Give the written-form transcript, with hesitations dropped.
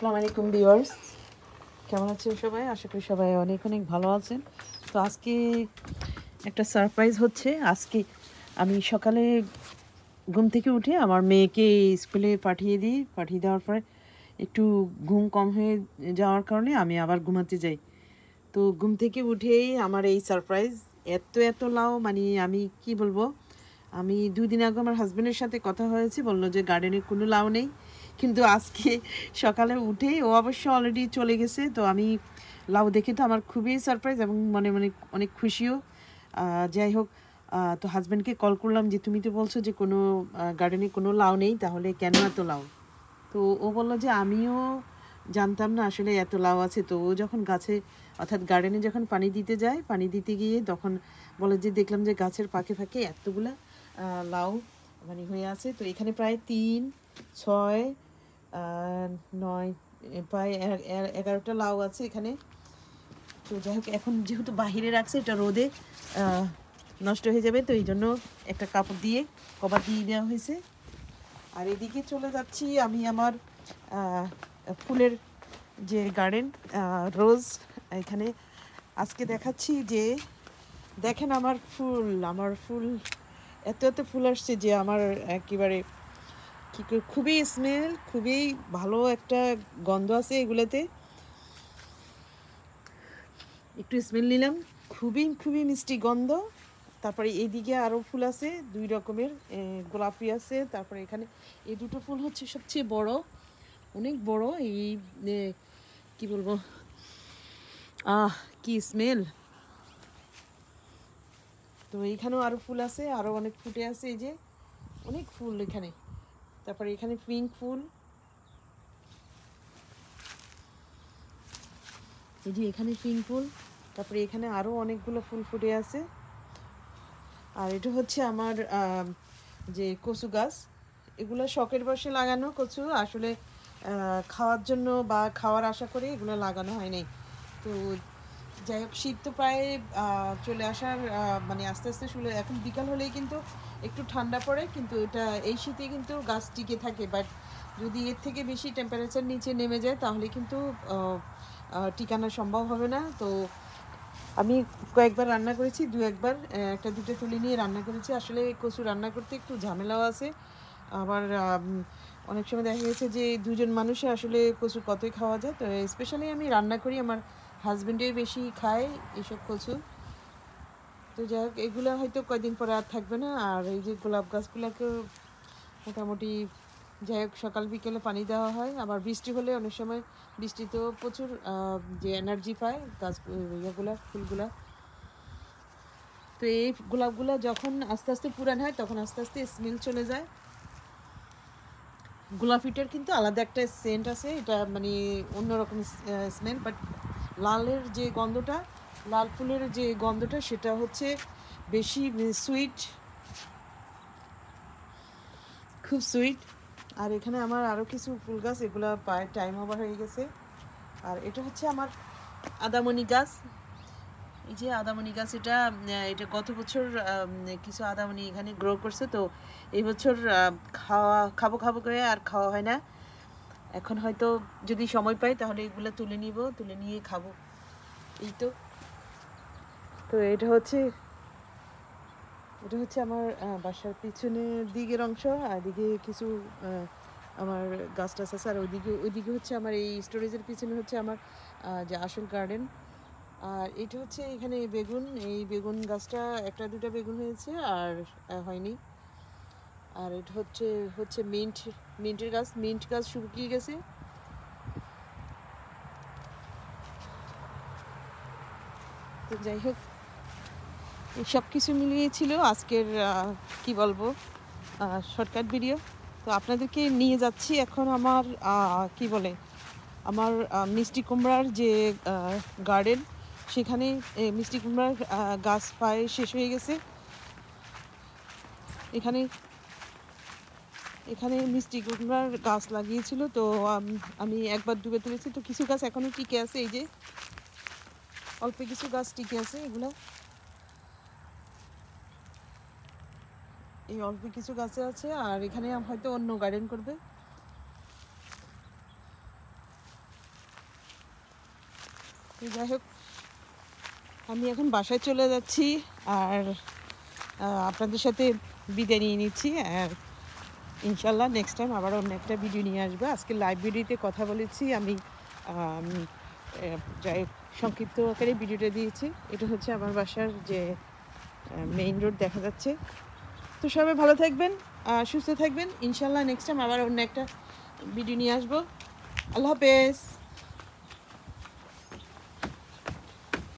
আসসালামু আলাইকুম ভিউয়ার্স, কেমন আছেন সবাই? আশা করি সবাই অনেক অনেক ভালো আছেন। তো আজকে একটা সারপ্রাইজ হচ্ছে। আজকে আমি সকালে ঘুম থেকে উঠে আমার মেয়েকে স্কুলে পাঠিয়ে দেওয়ার পরে একটু ঘুম কম হয়ে যাওয়ার কারণে আমি আবার ঘুমাতে যাই। তো ঘুম থেকে উঠেই আমার এই সারপ্রাইজ, এত লাউ, মানে আমি কি বলবো। আমি 2 দিন আগে আমার হাজব্যান্ডের সাথে কথা হয়েছে, বললো যে গার্ডেনে কোনো লাউ নেই, কিন্তু আজকে সকালে উঠেই ও অবশ্য অলরেডি চলে গেছে। তো আমি লাউ দেখে তো আমার খুবই সারপ্রাইজ এবং মনে মনে অনেক খুশিও। যাই হোক, তো হাজব্যান্ডকে কল করলাম যে তুমি তো বলছো যে কোনো গার্ডেনে কোনো লাউ নেই, তাহলে কেন এত লাউ? তো ও বললো যে আমিও জানতাম না আসলে এত লাউ আছে। তো ও যখন গাছে অর্থাৎ গার্ডেনে যখন পানি দিতে যায়, পানি দিতে গিয়ে তখন বলে যে দেখলাম যে গাছের ফাঁকে ফাঁকে এতগুলা লাউ মানে হয়ে আছে। তো এখানে প্রায় 3, 6, 9, প্রায় 11টা লাউ আছে এখানে। তো যাই হোক, এখন যেহেতু বাহিরে রাখছে, এটা রোদে নষ্ট হয়ে যাবে, তো এই জন্য একটা কাপড় দিয়ে কভার দিয়ে দেওয়া হয়েছে। আর এদিকে চলে যাচ্ছি আমি আমার ফুলের যে গার্ডেন, রোজ, এখানে আজকে দেখাচ্ছি যে দেখেন আমার ফুল এত ফুল আসছে যে আমার একেবারে খুবই স্মেল, খুবই ভালো একটা গন্ধ আছে এগুলোতে। একটু স্মেল নিলাম, খুবই মিষ্টি গন্ধ। তারপরে এইদিকে আরও ফুল আছে 2 রকমের, গোলাপি আছে। তারপরে এখানে এই দুটো ফুল হচ্ছে সবচেয়ে বড়, অনেক বড়। এই কি বলবো, কি স্মেল। তো এইখানেও আরও ফুল আছে, আরও অনেক ফুটে আছে, এই যে অনেক ফুল এখানে। তারপরে এখানে পিঙ্ক ফুল, এই যে এখানে পিঙ্ক ফুল। তারপরে এখানে আরও অনেকগুলো ফুল ফুটে আছে। আর এটা হচ্ছে আমার যে কচু গাছ, এগুলো শখের বশে লাগানো কচু, আসলে খাওয়ার জন্য বা খাওয়ার আশা করে এগুলো লাগানো হয় নাই। তো যাই হোক, শীত তো প্রায় চলে আসার মানে আস্তে আস্তে শুরু। এখন বিকাল হলেই কিন্তু একটু ঠান্ডা পড়ে, কিন্তু এটা এই শীতে কিন্তু গাছ টিকে থাকে। বাট যদি এর থেকে বেশি টেম্পারেচার নিচে নেমে যায় তাহলে কিন্তু টিকানো সম্ভব হবে না। তো আমি কয়েকবার রান্না করেছি, 1-2বার, একটা দুটো তুলে নিয়ে রান্না করেছি। আসলে কচু রান্না করতে একটু ঝামেলাও আছে। আবার অনেক সময় দেখা গেছে যে 2জন মানুষে আসলে কচু কতই খাওয়া যায়। তো স্পেশালি আমি রান্না করি, আমার হাজব্যান্ডে বেশি খায় এইসব কচু। তো যাই হোক, এগুলো হয়তো কয়দিন পরে আর থাকবে না। আর এই যে গোলাপ গাছগুলোকেও মোটামুটি, যাই হোক, সকাল বিকেলে পানি দেওয়া হয়। আবার বৃষ্টি হলে অনেক সময়, বৃষ্টিতেও প্রচুর যে এনার্জি পায় গাছ, ইয়েগুলা, ফুলগুলা। তো এই গোলাপগুলো যখন আস্তে আস্তে পুরান হয় তখন আস্তে আস্তে স্মেল চলে যায়। গোলাপিটার কিন্তু আলাদা একটা সেন্ট আছে, এটা মানে অন্যরকম স্মেল। বাট লালের যে গন্ধটা, লাল ফুলের যে গন্ধটা, সেটা হচ্ছে বেশি সুইট, খুব সুইট। আর এখানে আমার আরও কিছু ফুল গাছ, এগুলো প্রায় টাইম ওভার হয়ে গেছে। আর এটা হচ্ছে আমার আদামনি গাছ। এই যে আদামনি গাছ, এটা গত বছর কিছু আদামনি এখানে গ্রো করছে। তো এই বছর খাবো করে আর খাওয়া হয় না। এখন হয়তো যদি সময় পাই তাহলে এগুলো তুলে নিয়ে খাবো। এই তো। তো এটা হচ্ছে আমার বাসার পিছনের দিকের অংশ। আর দিকে কিছু আমার গাছ টাছ আছে। আর ওইদিকে হচ্ছে আমার এই স্টোরেজের পিছনে হচ্ছে আমার যে আসল গার্ডেন। আর এটা হচ্ছে এখানে বেগুন, এই বেগুন গাছটা 1-2টা বেগুন হয়েছে আর হয়নি। আর এটা হচ্ছে মিন্টের গাছ, মিন্ট গাছ শুকিয়ে গেছে। তো যাই হোক, এই সব কিছু মিলিয়ে ছিল আজকের কি বলবো, শর্টকাট ভিডিও। তো আপনাদেরকে নিয়ে যাচ্ছি এখন আমার কি বলে, আমার মিষ্টি কুমড়ার যে গার্ডেন, সেখানে মিষ্টি কুমড়ার গাছ প্রায় শেষ হয়ে গেছে। এখানে এখানে মিষ্টি কুমড়ার গাছ লাগিয়েছিল। তো আমি একবার ডুবে তুলেছি। তো কিছু গাছ এখনও টিকে আছে, এই যে অল্প কিছু গাছ টিকে আছে। এই অল্প কিছু গাছে আছে। আর এখানে হয়তো অন্য গার্ডেন করবে। তো যাই হোক, আমি এখন বাসায় চলে যাচ্ছি আর আপনাদের সাথে বিদায় নিয়ে নিচ্ছি। আর ইনশাল্লাহ নেক্সট টাইম আবার অন্য একটা ভিডিও নিয়ে আসবো। আজকে লাইভ ভিডিওতে কথা বলেছি আমি, যাই হোক সংক্ষিপ্ত আকারে ভিডিওটা দিয়েছি। এটা হচ্ছে আমার বাসার যে মেইন রোড দেখা যাচ্ছে। তো সবাই ভালো থাকবেন, সুস্থ থাকবেন। ইনশাল্লাহ নেক্সট টাইম আবার অন্য একটা ভিডিও নিয়ে আসবো। আল্লাহ হাফেজ।